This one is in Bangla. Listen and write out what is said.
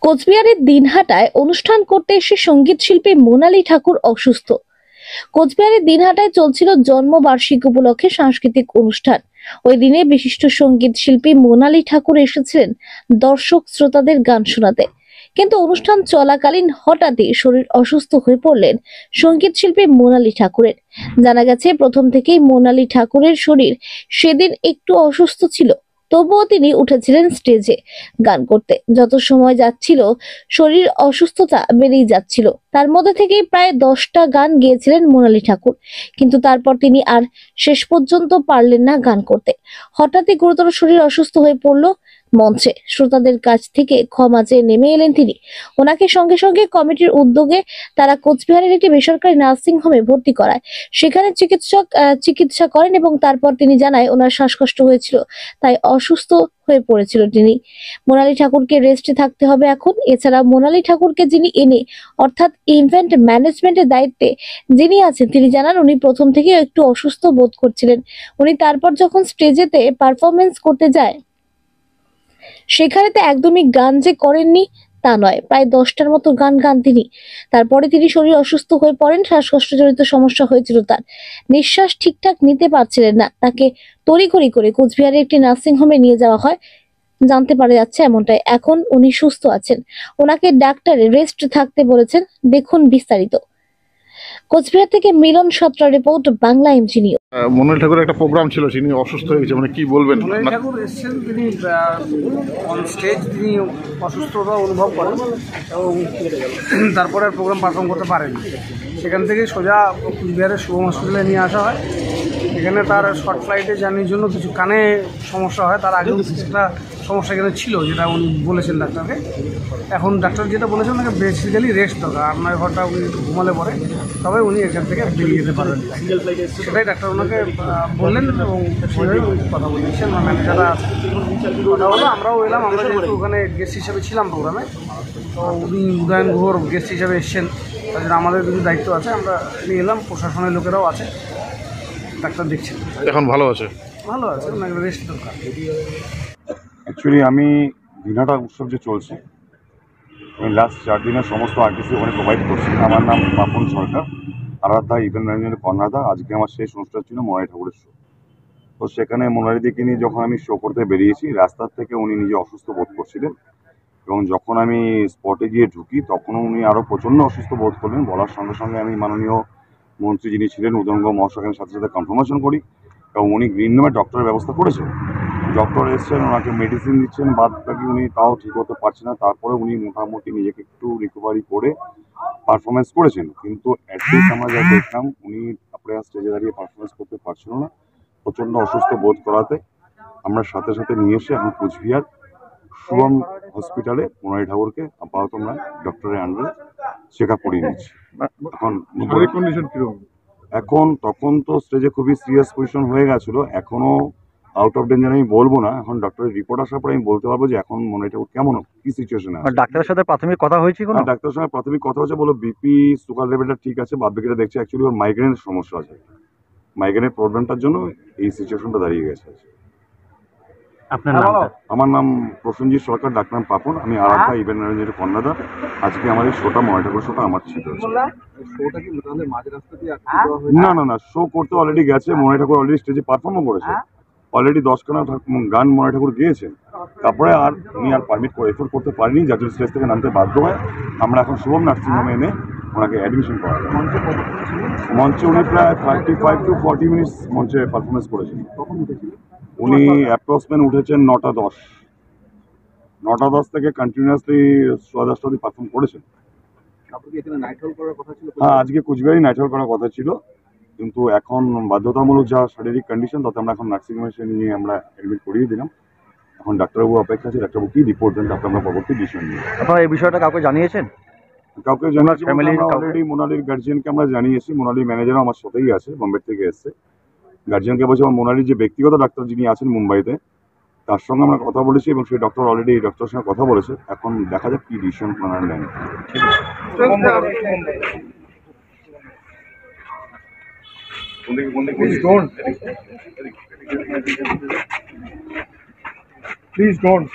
কোচবিহারের দিনহাটায় অনুষ্ঠান করতে এসে সঙ্গীত শিল্পী মোনালি ঠাকুর অসুস্থ। কোচবিহারের দিনহাটায় চলছিল জন্মবার্ষিকী উপলক্ষে সাংস্কৃতিক অনুষ্ঠান। ওই দিনে বিশিষ্ট সঙ্গীত শিল্পী মোনালি ঠাকুর এসেছিলেন দর্শক শ্রোতাদের গান শোনাতে, কিন্তু অনুষ্ঠান চলাকালীন হঠাৎই শরীর অসুস্থ হয়ে পড়লেন সঙ্গীত শিল্পী মোনালি ঠাকুরের। জানা গেছে, প্রথম থেকেই মোনালি ঠাকুরের শরীর সেদিন একটু অসুস্থ ছিল, তবুও তিনি উঠেছিলেন স্টেজে গান করতে। যত সময় যাচ্ছিল শরীর অসুস্থতা বেড়েই যাচ্ছিল। তার মধ্যে থেকেই প্রায় 10টা গান গেয়েছিলেন মোনালি ঠাকুর, কিন্তু তারপর তিনি আর শেষ পর্যন্ত পারলেন না গান করতে। হঠাৎই গুরুতর শরীর অসুস্থ হয়ে পড়ল মঞ্চে। শ্রোতাদের কাছ থেকে ক্ষমা চেয়ে নেমে এলেন তিনি। ওনাকে সঙ্গে সঙ্গে কমিটির উদ্যোগে তারা কোচবিহারের একটি বেসরকারি নার্সিং হোমে ভর্তি করায়। সেখানে চিকিৎসা করেন এবং তারপর তিনি জানায় ওনার শ্বাসকষ্ট হয়েছিল, তাই অসুস্থ হয়ে পড়েছিল তিনি। মোনালি ঠাকুরকে রেস্টে থাকতে হবে এখন। এছাড়া মোনালি ঠাকুরকে যিনি এনে অর্থাৎ ইভেন্ট ম্যানেজমেন্টের দায়িত্বে যিনি আছেন, তিনি জানান উনি প্রথম থেকে একটু অসুস্থ বোধ করছিলেন। উনি তারপর যখন স্টেজেতে পারফরমেন্স করতে যায়, সেখানেতে একদমই গান যে করেননি তা নয়, প্রায় 10টার মতো গান গান তিনি। তারপরে তিনি শরীর অসুস্থ হয়ে পড়েন, শ্বাসকষ্টজনিত সমস্যা হয়েছিল তার, নিঃশ্বাস ঠিকঠাক নিতে পারছিলেন না। তাকে তড়িঘড়ি করে কোচবিহারের একটি নার্সিং হোমে নিয়ে যাওয়া হয়। জানতে পারা যাচ্ছে এমনটাই, এখন উনি সুস্থ আছেন। ওনাকে ডাক্তারে রেস্ট থাকতে বলেছেন। দেখুন বিস্তারিত। কোচবিহার থেকে Milan Satra report, Bangla MG news. Monali ঠাকুরের একটা প্রোগ্রাম ছিল, তিনি অসুস্থ হয়েছে, মানে কি বলবেন? মোনালি ঠাকুর এসেছেন, তিনি অন স্টেজ তিনি অসুস্থতা অনুভব করেন এবং তারপরে প্রোগ্রাম পারফর্ম করতে পারেন। সেখান থেকে সোজা কুচবিহারের শুভম হসপিটালে নিয়ে আসা হয়। এখানে তার শর্ট ফ্লাইটে জার্নির জন্য কিছু কানে সমস্যা হয়, তার আগেও কিছুটা সমস্যা এখানে ছিল, যেটা উনি বলেছেন ডাক্তারকে। এখন ডাক্তার যেটা বলেছেন ওনাকে বেসিক্যালি রেস্ট দরকার, 8-9 ঘন্টা উনি ঘুমালে পরে তবে উনি এখান থেকে বেরিয়ে যেতে পারবেন। সেটাই ডাক্তার ওনাকে বললেন এবং সেভাবে কথা বলেছেন ম্যানেজাররা কথা হলো। আমরাও এলাম, আমরা যেহেতু ওখানে গেস্ট হিসাবে ছিলাম প্রোগ্রামে, তো উনি উদয়ন গুহর গেস্ট হিসাবে এসছেন, তার জন্য আমাদের কিছু দায়িত্ব আছে, আমরা নিয়ে এলাম। প্রশাসনের লোকেরাও আছে, ডাক্তার দেখছেন। এখন ভালো আছে? ভালো আছে, ওনাকে রেস্ট দরকার। অ্যাকচুয়ালি আমি দিনহাটা উৎসব যে চলছে, আমি লাস্ট 4 দিনের সমস্ত আর্টিস্ট ওখানে প্রোভাইড করছি। আমার নাম পাপন সরকার, আরাধ্যা ইভেন্ট ম্যানেজারের কর্ণাদা। আজকে আমার শেষ অনুষ্ঠান ছিল মোনালি ঠাকুরের শো। তো সেখানে মোনালি দিকে নিয়ে যখন আমি শো করতে বেরিয়েছি, রাস্তার থেকে উনি নিজে অসুস্থ বোধ করছিলেন এবং যখন আমি স্পটে গিয়ে ঢুকি তখনও উনি আরও প্রচণ্ড অসুস্থ বোধ করলেন। বলার সঙ্গে সঙ্গে আমি মাননীয় মন্ত্রী যিনি ছিলেন উদয়ঙ্গ মহাশয়ের সাথে সাথে কনফার্মেশন করি এবং উনি গ্রিন রুমে ডক্টরের ব্যবস্থা করেছেন। ডক্টর এসছেন, ওনাকে মেডিসিন দিচ্ছেন, বাদ বাকি উনি তাও ঠিক হতে পারছে না। তারপরে উনি মোটামুটি নিজেকে একটু রিকভারি করে পারফরমেন্স করেছেন, কিন্তু অ্যাটলিস্ট আমরা যা দেখলাম উনি তারপরে স্টেজে দাঁড়িয়ে পারফরমেন্স করতে পারছিল না, প্রচণ্ড অসুস্থ বোধ করাতে আমরা সাথে সাথে নিয়ে এসে এখন কুচবিহার শুভম হসপিটালে মোনালি ঠাকুরকে আপাতত আমরা ডক্টরের আন্ডারে চেক আপ করিয়ে নিচ্ছি। এখন তখন তো স্টেজে খুবই সিরিয়াস পজিশন হয়ে গেছিলো, এখনও আউট অফ ডেঞ্জার আমি বলবো না। এখন ডক্টরের রিপোর্ট আসার পরে আমি বলতে পারবো যে এখন মোনালি ঠাকুর কেমন, কি সিচুয়েশনে আছে। ডাক্তারের সাথে প্রাথমিক কথা হয়েছে? ডাক্তারের সঙ্গে প্রাথমিক কথা হচ্ছে, বলো বিপি সুগার লেভেলটা ঠিক আছে, বাদ বাকিটা দেখছে। অ্যাকচুয়ালি ওর মাইগ্রেনের সমস্যা আছে, মাইগ্রেনের প্রবলেমটার জন্য এই সিচুয়েশনটা দাঁড়িয়ে গেছে। আপনার নাম? আমার নাম প্রসেনজিৎ সরকার, ডাকনাম পাপন। আমি আরাধ্যা ইভেন্ট ম্যানেজারের কর্ণাদা। আজকে আমার এই শোটা মোনালি ঠাকুর শোটা আমার ছিল। না না না, শো করতে অলরেডি গেছে। মোনালি ঠাকুর অলরেডি স্টেজে পারফর্মও করেছে, অলরেডি 10খানা গান মোনালি ঠাকুর গেয়েছেন। তারপরে আর উনি আর পারমিট করে এফোর্ড করতে পারেনি, যার জন্য স্টেজ থেকে নামতে বাধ্য হয়। আমরা এখন শুভম নার্সিংহোমে এনে ওনাকে অ্যাডমিশন করা হয়। মঞ্চে উনি প্রায় 35 to 40 মিনিটস মঞ্চে পারফরমেন্স করেছেন। উনি অ্যাপ্রক্সিমেট উঠেছেন 9টা 10 থেকে কন্টিনিউয়াসলি 10:30 অবধি পারফর্ম করেছেন। হ্যাঁ, আজকে কুচবিহারই নাইট হল করার কথা ছিল, কিন্তু এখন বাধ্যতামূলক যা শারীরিক কন্ডিশন, তাতে আমরা এখন নার্সিংহোমে নিয়ে আমরা অ্যাডমিট করিয়ে দিলাম। এখন ডাক্তারবাবু অপেক্ষা আছে, ডাক্তারবাবু কি রিপোর্ট দেন তারপরে আমরা পরবর্তী ডিসিশন নিই। আপনারা এই বিষয়টা কাউকে জানিয়েছেন? কাউকে জানাচ্ছি, অলরেডি মোনালির গার্জিয়ানকে আমরা জানিয়েছি। মোনালির ম্যানেজারও আমার সাথেই আছে, বোম্বে থেকে এসছে। গার্জিয়ানকে বলছি আমার মোনালির যে ব্যক্তিগত ডাক্তার যিনি আছেন মুম্বাইতে, তার সঙ্গে আমরা কথা বলেছি এবং সেই ডক্টর অলরেডি ডক্টরের সঙ্গে কথা বলেছে। এখন দেখা যাক কি ডিসিশন ওনারা নেন। Please don't.